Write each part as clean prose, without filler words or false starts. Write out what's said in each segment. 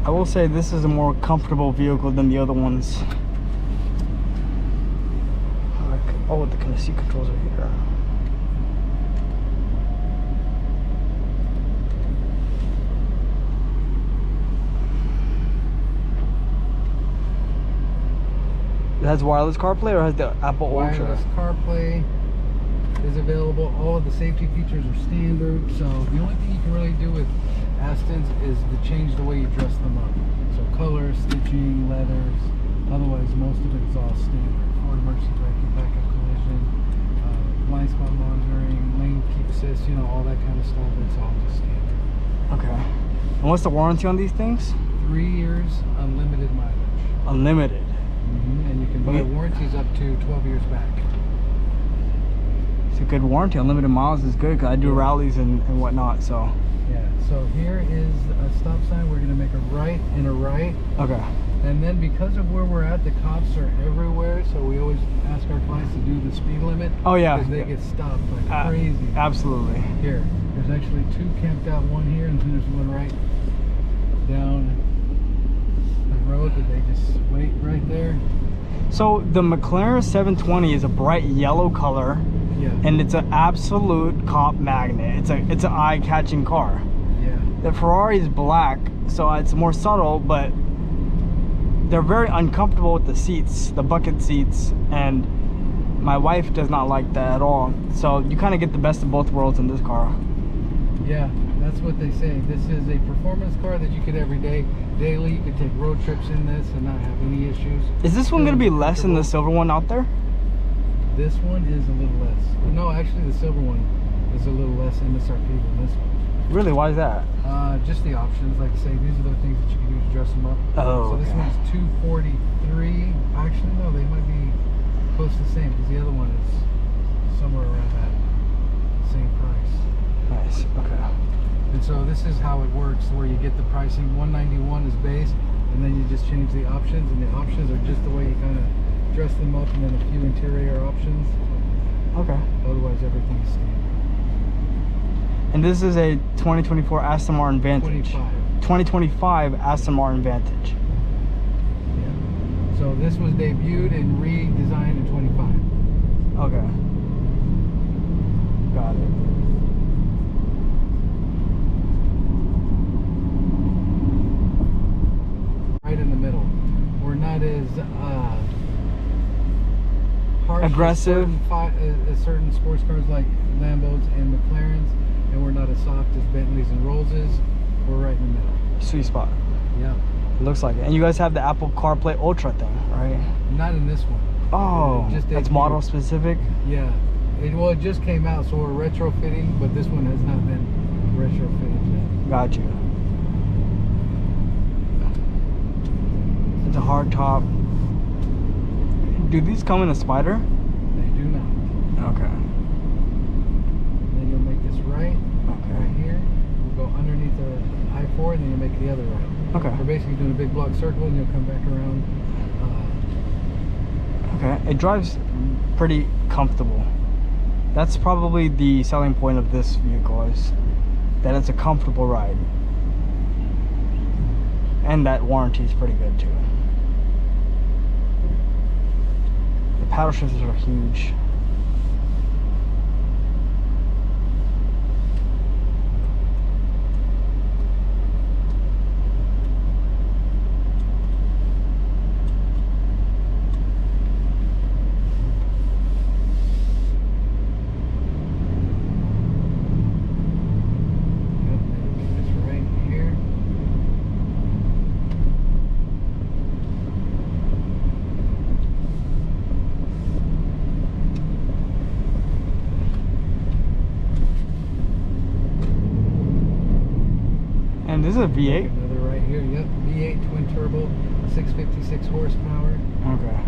I will say this is a more comfortable vehicle than the other ones. Oh, the seat controls are here. It has wireless CarPlay or has the Apple Ultra? Wireless CarPlay is available. All of the safety features are standard. So the only thing you can really do with Astons is to change the way you dress them up. So color, stitching, leathers. Otherwise, most of it is all standard. Forward emergency braking, backup collision, blind spot monitoring, lane keep assist, you know, all that kind of stuff. It's all just standard. Okay. And what's the warranty on these things? 3 years, unlimited mileage. Unlimited. And you can buy warranties up to 12 years back. It's a good warranty. Unlimited miles is good because I do rallies and whatnot. So yeah. So here is a stop sign. We're gonna make a right and a right. okay. And then because of where we're at, the cops are everywhere. So we always ask our clients to do the speed limit. Oh yeah. Because they get stopped like crazy. Absolutely. Here, there's actually 2 camped out. One here, and then there's one right down the road that they just wait right there. So the McLaren 720 is a bright yellow color, Yeah. and it's an absolute cop magnet. It's an eye-catching car. Yeah. The Ferrari is black, so it's more subtle, but they're very uncomfortable with the seats, the bucket seats, and my wife does not like that at all. So you kind of get the best of both worlds in this car. Yeah, that's what they say. This is a performance car that you could daily. You could take road trips in this and not have any issues. Is this one going to be less than the silver one out there? This one is a little less. No, actually the silver one is a little less MSRP than this one. Really? Why is that? Just the options. Like I say, these are the things that you can do to dress them up. Oh, so this okay. one's $243. Actually, no, they might be close to the same because the other one is somewhere around that same price. Nice. Okay. And so this is how it works, where you get the pricing. $191 is base, and then you just change the options, and the options are just the way you kind of dress them up, and then a few interior options. Okay. Otherwise, everything is standard. And this is a 2024 Aston Martin Vantage. 2025 Aston Martin Vantage. Yeah. So this was debuted and redesigned in 25. Okay. Got it. Right in the middle. We're not as harsh aggressive as certain sports cars like Lambos and McLarens, and we're not as soft as Bentleys and Rollses. We're right in the middle. Sweet spot. Yeah. It looks like it. And you guys have the Apple CarPlay Ultra thing, right? Not in this one. Oh, that's model specific? Yeah. It just came out, so we're retrofitting, but this one has not been retrofitted yet. Got you. It's a hard top. Do these come in a spider? They do not. Okay. Then you'll make this right. Okay. Right here. We'll go underneath the I-4, and then you'll make the other right. Okay. We're basically doing a big block circle, and you'll come back around. Okay. It drives pretty comfortable. That's probably the selling point of this vehicle, is that it's a comfortable ride. And that warranty is pretty good too. The paddle shifters are huge. And this is a V8? Another right here, yep. V8 twin turbo, 656 horsepower. Okay.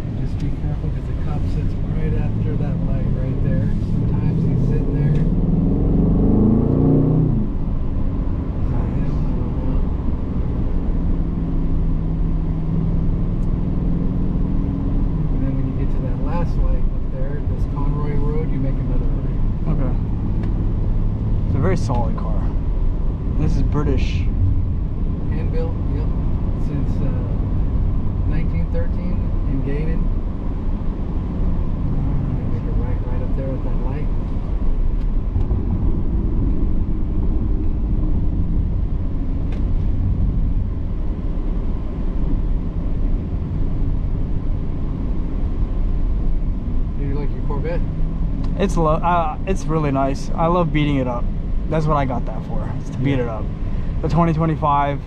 And just be careful because the cop sits right after that light right there. Sometimes he's sitting there. very solid car. This is British. Hand built, yep. Since 1913 in Gaydon. Make it right up there with that light. Do you like your Corvette? It's really nice. I love beating it up. That's what I got that for. Is to beat it up. The 2025,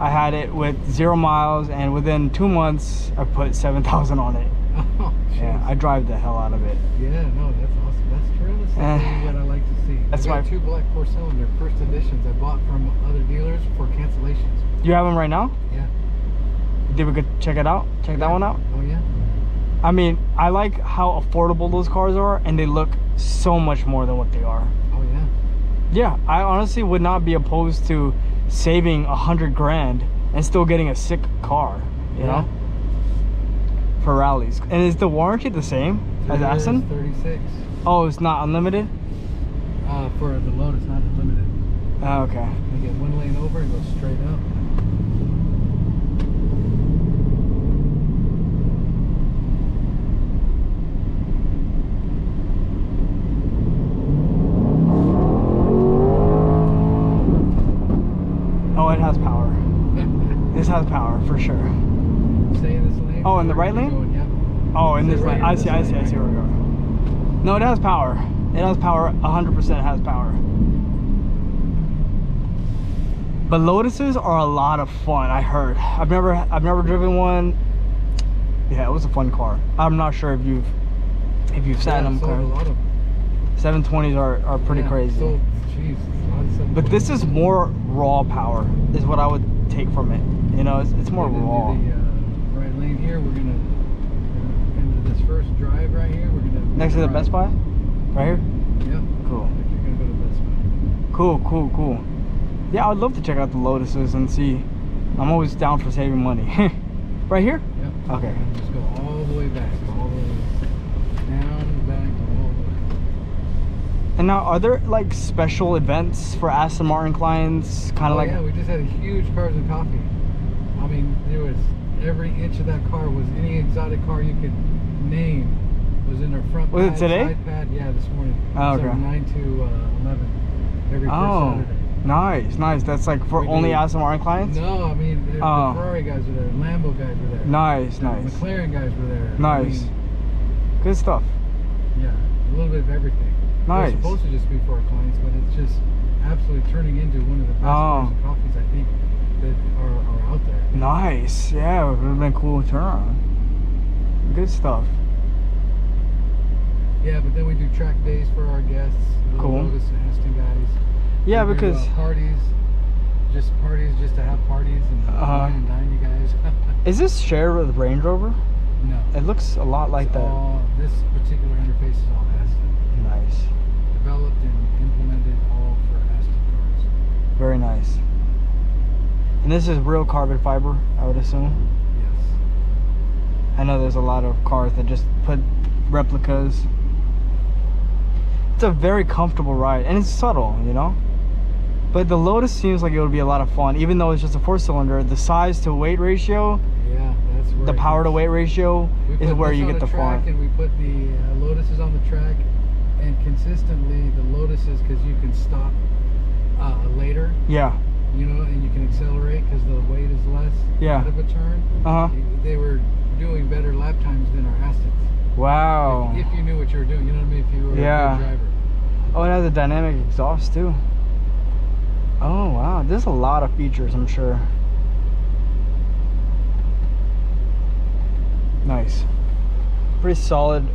I had it with 0 miles, and within 2 months, I put 7,000 on it. Oh, yeah, I drive the hell out of it. Yeah, no, that's awesome. That's tremendously what I like to see. That's I got my 2 black 4-cylinder first editions I bought from other dealers for cancellations. You have them right now? Yeah. Did we go check it out? Check that one out? Oh yeah. I mean, I like how affordable those cars are, and they look so much more than what they are. Oh yeah. Yeah, I honestly would not be opposed to saving 100 grand and still getting a sick car, you know, for rallies. And is the warranty the same as Aston? 36. Oh, it's not unlimited? For the Lotus, not unlimited. Oh, okay. You get 1 lane over and go straight up. Oh, it has power. This has power for sure. Stay in this lane. Oh, in the right lane? Going, yeah. Oh, in this Stay lane. right I in see this where we're going. No, it has power. It has power. 100% has power. But Lotuses are a lot of fun. I heard. I've never driven one. Yeah, it was a fun car. I'm not sure if you've sat in them. Sold a lot of 720s are pretty crazy. Sold, geez, a lot of 720s. But this is more raw power, is what I would take from it. You know, it's more raw. The right lane here, we're gonna into this first drive right here. We're gonna next to the Best Buy, right here. Yep. Cool. If you're gonna go to Best Buy. Cool. Yeah, I'd love to check out the Lotuses and see. I'm always down for saving money. Right here? Yep. Okay. And just go all the way back, all the way down, back, all the way. And now, are there like special events for Aston Martin clients? Kind of like. Yeah, we just had a huge Cars and Coffee. I mean, there was every inch of that car was any exotic car you could name was in their front. Was pad, it today? Side pad, yeah, this morning. Oh, okay. So 9 to 11 every first Saturday. Nice. That's like for only Aston Martin clients? No, I mean, the Ferrari guys were there, Lambo guys were there. Nice. McLaren guys were there. Nice. I mean, good stuff. Yeah, a little bit of everything. Nice. It's supposed to just be for our clients, but it's just absolutely turning into one of the best Cars and Coffees, I think, that are out there. Nice. Yeah, it would have been cool to turn on. Good stuff. Yeah, but then we do track days for our guests. Cool. Lotus and Aston guys. Yeah, we because do, parties just to have parties and wine and dine you guys. Is this shared with Range Rover? No. It looks a lot like that. This particular interface is all Aston. Nice. Developed and implemented all for Aston cars. Very nice. And this is real carbon fiber, I would assume. Yes. I know there's a lot of cars that just put replicas. It's a very comfortable ride, and it's subtle, you know. But the Lotus seems like it would be a lot of fun, even though it's just a 4-cylinder. The size to weight ratio, yeah, that's where the power to weight ratio is where you get the fun. And we put the Lotuses on the track, and consistently the Lotuses, because you can stop later. Yeah. You know, and you can accelerate because the weight is less out of a turn. They were doing better lap times than our Astons. Wow. If you knew what you were doing, you know what I mean? If you were a good driver. Oh, it has a dynamic exhaust too. Oh wow, there's a lot of features, I'm sure. Nice. Pretty solid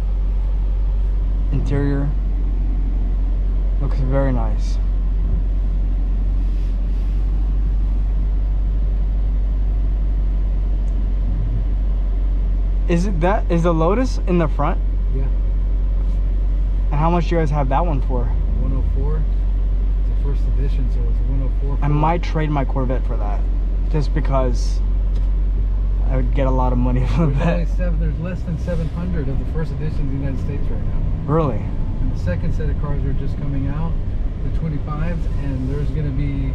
interior. Looks very nice. Is the Lotus in the front? Yeah. And how much do you guys have that one for? 104. It's a first edition, so it's a 104. I might trade my Corvette for that, just because I would get a lot of money from that. There's less than 700 of the first editions in the United States right now. Really? And the second set of cars are just coming out, the 25s, and there's going to be